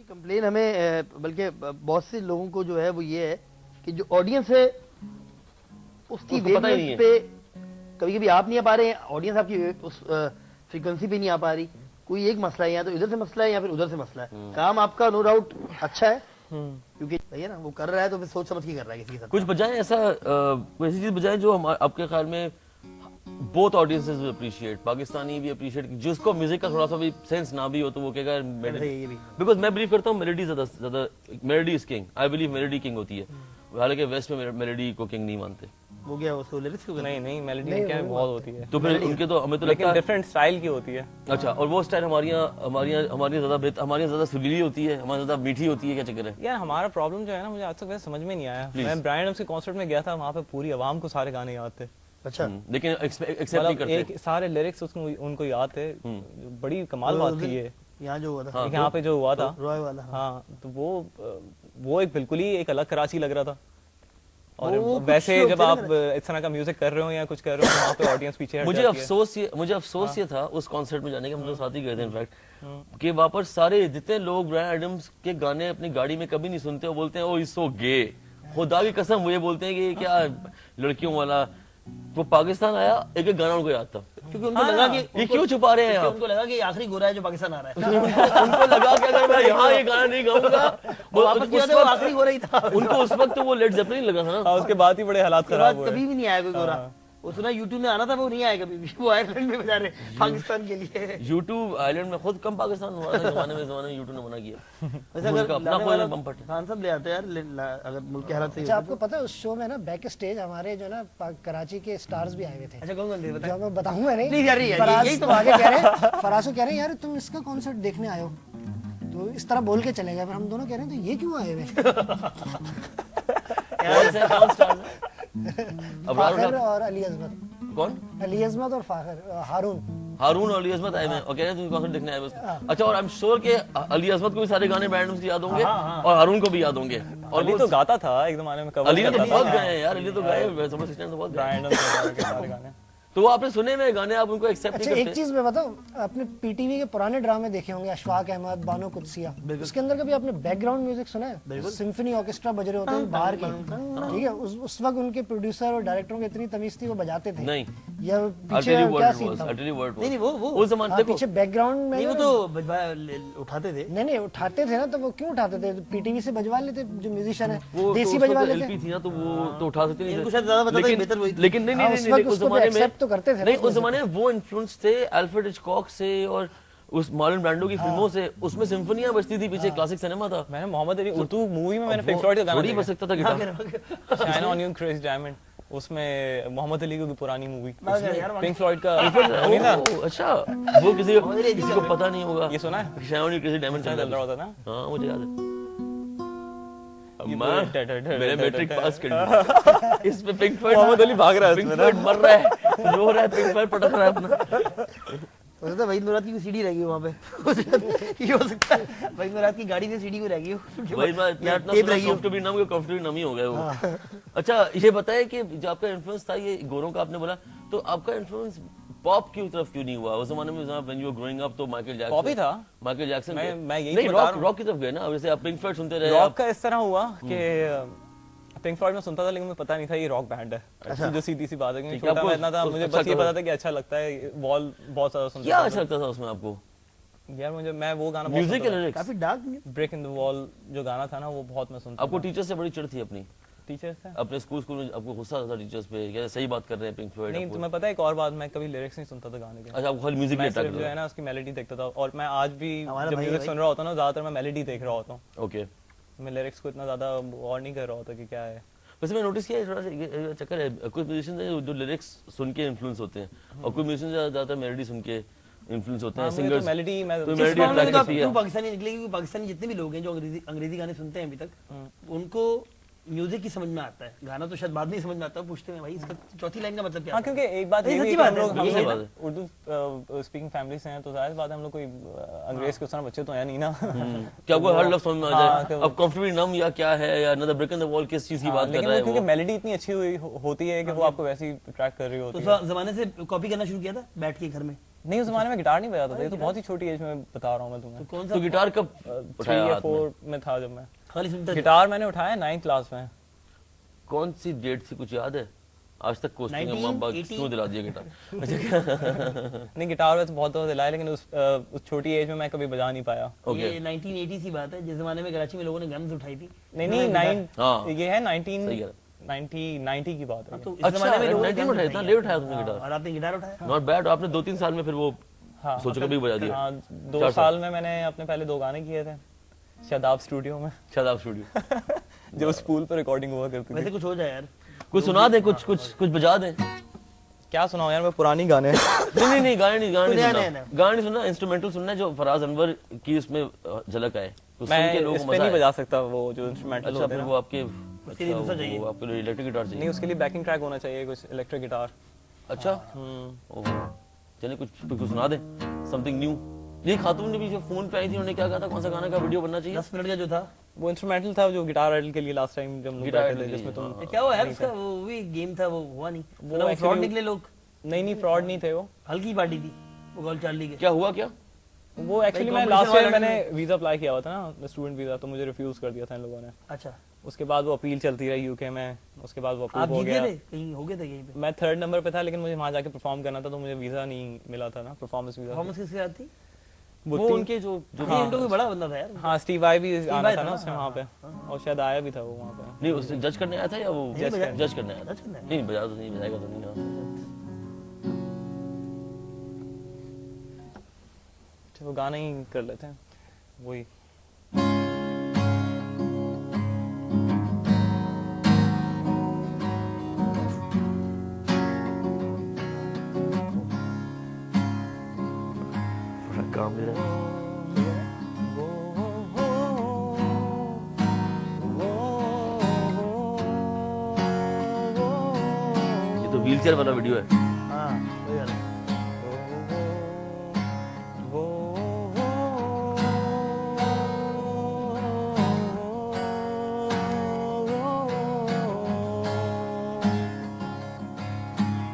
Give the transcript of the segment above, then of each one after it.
Complain हमें बल्कि बहुत से लोगों को जो है वो ये है कि जो ऑडियंस है उसकी वेवलेंथ पे कभी कभी आप नहीं आ पा रहे हैं, ऑडियंस आपकी उस फ्रीक्वेंसी पे नहीं आ पा रही। कोई एक मसला है, या तो इधर से मसला है या फिर उधर से मसला है। काम आपका नो डाउट अच्छा है, क्योंकि भैया ना वो कर रहा है तो फिर सोच समझ के कर रहा है किसी के साथ। कुछ बजाएं ऐसा, कोई ऐसी चीज बजाएं जो आपके ख्याल में both audiences will appreciate, Pakistani भी अप्रिशिएट, जिसको म्यूजिक का थोड़ा सा भी सेंस ना भी हो तो वो कहेगा बिकॉज मैं बिलीव करता हूँ मेलोडी ज्यादा melody is king. I believe melody king होती है, हालांकि वेस्ट में मेलोडी को किंग नहीं मानते। वो क्या उसको लिरिक्स क्यों? नहीं मेलोडी क्या बहुत होती है, तो फिर उनके तो हमें तो लगता है डिफरेंट स्टाइल की होती है। अच्छा, और वो स्टाइल हमारी ज्यादा सुरीली होती है, हमारी ज्यादा मीठी होती है, क्या चक्कर है? यार हमारा प्रॉब्लम जो है ना, मुझे आज तक वैसे समझ में नहीं आया। मैं ब्रायन एडम्स के कॉन्सर्ट में गया था, वहाँ पे पूरी आवाम को सारे गाने याद थे। अच्छा, लेकिन एक्सेप्ट नहीं करते, सारे लिरिक्स उनको याद थे। बड़ी कमाल बात थी ये, यहाँ जो हुआ था, यहाँ पे जो हुआ था रॉय वाला। हाँ, तो वो एक बिल्कुल ही एक अलग कराची लग रहा था। और वैसे जब आप इस तरह का म्यूजिक कर रहे हो या कुछ कर रहे हो तो वहाँ पे ऑडियंस पीछे मुझे अफसोस ये था उस कॉन्सर्ट में जाने का, हम लोग साथ ही गए थे इनफैक्ट, कि वहाँ पर सारे जितने लोग ब्रायन एडम्स के गाने अपनी गाड़ी में कभी नहीं सुनते, वो बोलते हैं ओ इज सो गे, खुदा की कसम मुझे बोलते हैं कि क्या लड़कियों वाला। वो पाकिस्तान आया, एक गाना उनको याद था, क्योंकि उनको लगा कि ये क्यों छुपा रहे हैं, उनको लगा कि आखिरी गोरा है जो पाकिस्तान आ रहा है। उनको लगा कि अगर मैं यहाँ ये गाना नहीं गाऊंगा, वो आखिरी गोरा ही था। उनको उस वक्त तो वो लेड ज़ेपेलिन लगा था ना, उसके बाद ही बड़े हालात खराब हुए। कभी भी नहीं आया कोई गोरा। वो सुना यूट्यूब में आना था, वो नहीं आया कभी भी। वो आयरलैंड में बजा रहे पाकिस्तान के लिए। यूट्यूब आयरलैंड में खुद कम पाकिस्तान हुआ था जमाने में यूट्यूब ने मना किया। वैसे अगर अपना कोई बम्पर खान साहब ले आते यार, अगर मुल्क के हालात सही। अच्छा, आपको पता है उस शो में ना बैक स्टेज हमारे जो ना कराची के स्टार्स भी आए हुए थे। अच्छा, कौन थे जो मैं बताऊंगा नहीं। यही तो आगे कह रहे हैं, फरासो कह रहे हैं यार तुम इसका कॉन्सर्ट देखने आए हो, तो इस तरह बोल के चले गए। हम दोनों कह रहे हैं तो ये क्यों आए हुए? फाखर और अली अजमत। कौन? अली अजमत और फाखर, हारून और अली अजमत आए हैं और कह रहे हैं तुम कॉन्सर्ट देखने आए बस। अच्छा, और आई एम श्योर कि अली अजमत को भी सारे गाने ब्रायन एडम्स याद होंगे और हारून को भी याद होंगे। और अली तो गाता था एक जमाने में, अली तो बहुत गए हैं यार, अली तो गए समर सिस्टम तो बहुत ब्रायन एडम्स के सारे गाने। तो वो आपने सुने में गाने, आप उनको एक्सेप्ट नहीं करते? एक चीज मैं बताऊं, आपने पीटीवी के पुराने ड्रामे देखे होंगे, अशफाक अहमद, बानो कुदसिया, उसके अंदर कभी आपने बैकग्राउंड म्यूजिक सुना है? सिम्फनी ऑर्केस्ट्रा बज रहे होते हैं बाहर के, ठीक है, उस वक्त उनके प्रोड्यूसर और डायरेक्टरों को इतनी तमीज थी, वो बजाते थे। नहीं, या पीछे क्या सीन था? नहीं, वो उस जमाने देखो पीछे बैकग्राउंड में वो तो उठाते थे। नहीं उठाते थे ना, तो वो क्यों उठाते थे? पीटीवी से बजवा लेते जो म्यूजिशियन है, देसी बजवा लेते थी ना, तो वो तो उठा सकते नहीं, इनको शायद ज्यादा पता था, बेहतर वही। लेकिन नहीं उस जमाने में तो करते थे, नहीं उस जमाने में वो इन्फ्लुएंस थे अल्फ्रेड हिचकॉक से और उस मार्लन ब्रांडो की फिल्मों से, उसमें सिम्फनियां बजती थी, पीछे क्लासिक सिनेमा था। मैंने मोहम्मद अली उर्दू मूवी में मैंने पिंक फ्लॉयड का गाना बज सकता था guitar, shine on you craze diamond, उसमें मोहम्मद अली की पुरानी मूवी पिंक फ्लॉयड का। अच्छा, वो किसी को पता नहीं होगा, ये सुना है? Shine on you craze diamond चल रहा होता ना। हाँ, मुझे याद है, मैंने मैट्रिक पास कर लिया। इसमें पिंक फ्लॉयड, मोहम्मद अली भाग रहा है, पिंक फ्लॉयड मर रहा है, रो रहा है, पिंक फ्लॉयड पटक रहा है अपना। तो वही नुरात की सीडी रह गई वहाँ पे। ये हो सकता है वही नुरात की गाड़ी से सीडी को रह गई, वही बात, कंफर्टेबल नम ही हो गए वो। अच्छा, ये बताए कि जो आपका इन्फ्लुएंस था ये गोरों का, आपने बोला, तो आपका इन्फ्लुएंस पॉप की तरफ क्यों नहीं हुआ? उस जमाने में when you were growing up तो माइकल जैक्सन पॉप ही था। माइकल जैक्सन मैं यही नहीं, रॉक की तरफ गए ना, जैसे आप पिंक फ्लॉयड सुनते रहे। रॉक का इस तरह हुआ कि पिंक फ्लॉयड में सुनता था, लेकिन मुझे पता नहीं था ये रॉक बैंड है। अच्छा, जो सीधी सी बात है कि छोटा मैं इतना था, मुझे बस ये पता था कि अच्छा लगता है, वॉल बहुत ज्यादा सुनता था। क्या अच्छा लगता था उसमें आपको? यार मैं वो गाना म्यूजिक के लिरिक्स काफी dark, break in the wall जो गाना था ना, वो बहुत मैं सुनता। आपको टीचर से बड़ी चिढ़ थी अपनी? टीचर से अपने स्कूल में आपको गुस्सा आता था टीचर्स पे, क्या सही बात कर रहे हैं पिंक फ्लॉयड? नहीं, तुम्हें पता है एक और बात, मैं कभी लिरिक्स नहीं सुनता था गाने के। अच्छा, आपको खाली म्यूजिक लेता था? जो है ना उसकी मेलोडी देखता था, और मैं आज भी जब म्यूजिक सुन रहा होता हूं ना, ज्यादातर मैं मेलोडी देख रहा होता हूं। ओके, मैं लिरिक्स को इतना ज्यादा और नहीं कर रहा होता कि क्या है। वैसे मैं नोटिस किया थोड़ा सा चक्कर है, कुछ म्यूजिशियंस हैं जो लिरिक्स सुन के इन्फ्लुएंस होते हैं और कुछ म्यूजिशियंस ज्यादातर मेलोडी सुन के इन्फ्लुएंस होते हैं। सिंगर्स मेलोडी मैं पाकिस्तानी निकले, क्योंकि पाकिस्तानी जितने भी लोग हैं जो अंग्रेजी गाने सुनते हैं अभी तक, उनको म्यूजिक ही समझ में आता है, गाना तो शायद बाद में समझ में आता है। पूछते हैं भाई इसका चौथी लाइन का मतलब क्या है? हाँ, क्योंकि एक बात ये है, हम लोग उर्दू स्पीकिंग फैमिली से हैं, तो जाहिर बात है हम लोग कोई अंग्रेज के उस तरह बच्चे तो है नहीं ना। क्या आपको हर लफ्ज समझ में आ जाए? अब कंफर्टेबल नम या क्या है या another break in the wall किस चीज की बात कर रहा है? क्योंकि मेलोडी इतनी अच्छी होती है कि वो आपको वैसे ही ट्रैक कर रही होती है। तो जमाने से कॉपी करना शुरू किया था बैठ के घर में? नहीं उस जमाने में गिटार नहीं बजाता था, ये तो बहुत ही छोटी एज में बता रहा हूँ मैं तुम्हें। कौन सा तो गिटार कब 3 उठाया या हाथ में? 4 में था जब मैं खाली सुनता था? गिटार मैंने उठाया 9th क्लास में। कौन सी डेट थी, कुछ याद है? आज तक कोसते हैं माँ बाप, क्यों दिला दिया गिटार? नहीं गिटार वैसे बहुत दिलाया, लेकिन उस छोटी एज में मैं कभी बजा नहीं पाया। ये 1980 की बात है, जिस जमाने में कराची में लोगों ने गन्स उठाई थी। नहीं ये है सही है। 90 की बात है। तो इस अच्छा, जमाने में लोगों ने 19 में guns उठाया, इतना लेट उठाया तुमने हाँ, गिटार? और आपने गिटार उठाया? Not bad. आपने 2-3 साल में फिर वो हाँ, सोचो कभी बजा दिया? हाँ 2 साल में मैंने अपने पहले 2 गाने किए थे शादाब स्टूडियो में। शादाब स्टूडियो। जो स्कूल पर रिकॉर्डिंग हुआ करती वैसे थी। कुछ हो जाए यार, कुछ सुना दे, कुछ बजा दे। क्या सुनाऊं यार मैं, पुरानी गाने। नहीं गाने नहीं नहीं, सुनना, गाने सुनना, इंस्ट्रूमेंटल सुनना है जो फराज अनवर की उसमें झलक आए। तो सुन मैं के लोगों इस को पे मजा नहीं आए। बजा सकता वो जो इंस्ट्रूमेंटल अच्छा होते फिर हैं वो ना। आपके उसके लिए दूसरा चाहिए। वो आपके लिए इलेक्ट्रिक गिटार नहीं चाहिए। उसके लिए बैकिंग ट्रैक होना चाहिए, कुछ इलेक्ट्रिक गिटार। अच्छा ओह, चलिए कुछ सुना दे, समथिंग न्यू। ये खातून ने भी जो फोन पे आई थी, उन्होंने क्या कहा था, कौन सा गाना का वीडियो बनना चाहिए? 10 मिनट का जो था वो इंस्ट्रूमेंटल था जो गिटार आइडल के लिए लास्ट टाइम जब हम लोग गिटार बैठे आइडल थे, के जिसमें लिए, तुम क्या हुआ यार उसका? वो भी गेम था, वो हुआ नहीं। वो वो फ्रॉड actually- निकले लोग, नहीं फ्रॉड नहीं थे वो। हल्की पार्टी थी वो गोल चार्ली के। क्या हुआ क्या? वो एक्चुअली मैं competition लास्ट ईयर वाला मैंने वीजा अप्लाई किया हुआ था ना, स्टूडेंट वीजा, तो मुझे रिफ्यूज कर दिया था इन लोगों ने। अच्छा, उसके बाद वो अपील चलती रही यूके में, उसके बाद वो आप अप्रूव हो जीत गया। गए थे? कहीं हो गए थे कहीं पे? मैं 3rd नंबर पे था, लेकिन मुझे वहां जाके परफॉर्म करना था, तो मुझे वीजा नहीं मिला था ना, परफॉर्मेंस वीजा। परफॉर्मेंस किसके साथ थी? वो तीन- उनके जो हाँ, इनका कोई बड़ा बंदा था यार। हाँ स्टीव वाई भी आना वाई था था ना ना, उसमें हाँ, वहाँ पे, और शायद आया भी था वो वहाँ पे। नहीं, उसने जज करने आया था या वो नहीं, बजा- जज करने आया था? जज करने आया। नहीं बजा तो नहीं, बजाएगा तो नहीं। हाँ वो गाना ही कर लेते हैं वही। काम दे रहा है। ये तो व्हीलचेयर वाला वीडियो है। हाँ, वही वाला।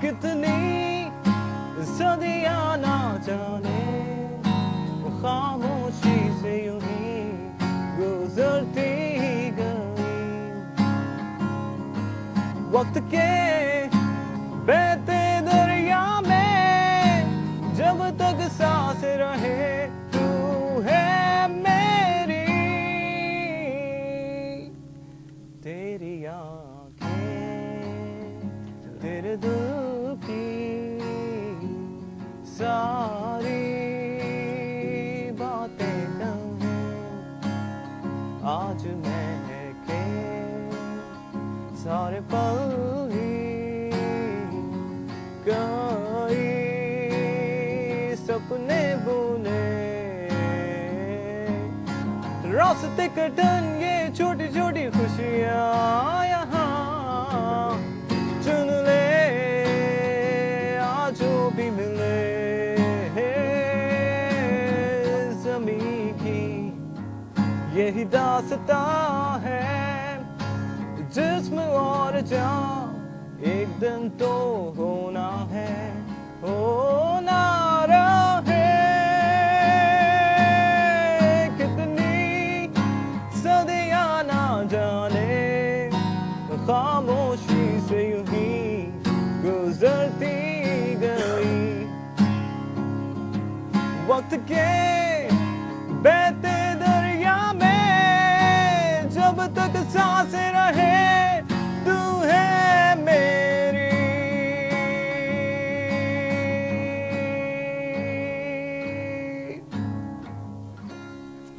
कितनी सदियां ना जाने वो खामोशी से यूं ही गुजरती गई, वक्त के बहते दरिया में जब तक सांस रहे तू है मेरी, तेरी आंखें तेरे दिल की सारी बातें कहूं, आज महके सारे पल ही कई सपने बुने, रास्ते कटन ये छोटी छोटी खुशियाँ यहाँ चुन ले, आज जो भी मिले ज़मीं की यही दास्तां है, जिस्म और जान एक दिन तो होना है, होना रहे। कितनी सदियां ना जाने खामोशी से यूं ही गुजरती गई, वक्त के बहते दरिया में जब तक सांसें रहे तू है मेरी।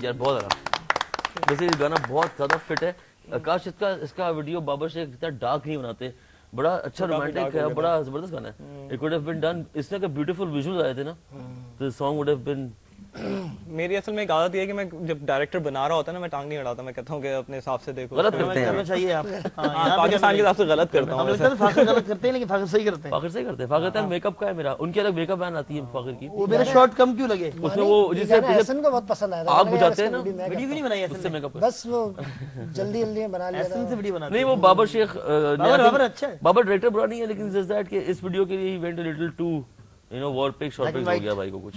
यार बहुत अच्छा। वैसे ये गाना बहुत ज्यादा फिट है। आकाश इसका वीडियो बाबर शेख इतना डार्क नहीं बनाते, बड़ा अच्छा रोमांटिक है, बड़ा जबरदस्त गाना है। It would have been done, इसमें का ब्यूटीफुल विजुअल्स आए थे ना, तो सॉन्ग वुड हैव बीन। मेरी असल में एक आदत ये है कि मैं जब डायरेक्टर बना रहा होता है ना, मैं टांग नहीं अड़ाता, मैं कहता हूँ कि अपने हिसाब से देखो। गलत करते हैं करना चाहिए आप। हाँ, पाकिस्तान के हिसाब से गलत करता हम हूँ लगता है फाखिर गलत करते हैं, लेकिन फाखिर सही करते हैं। फाखिर से ही करते हैं। फाखिर टाइम मेकअप का है मेरा, उनकी अलग मेकअप बैन आती है फाखिर की। वो मेरा शॉर्ट कम क्यों लगे? उसमें वो जिसे एहसन को बहुत पसंद आया था, आग मैंने कहा, बुझाते हैं इसका ना, वीडियो मैं वीडियो भी नहीं बनाई ऐसे उससे में। मेकअप बस वो जल्दी जल्दी बना लिया ऐसे था। से वीडियो बनाते नहीं, वो बाबर शेख बाबर अच्छा है। बाबर डायरेक्टर बुरा नहीं है, लेकिन जस्ट दैट कि इस वीडियो के लिए ही went a little too you know war पे शॉर्ट Black and हो white. गया भाई को कुछ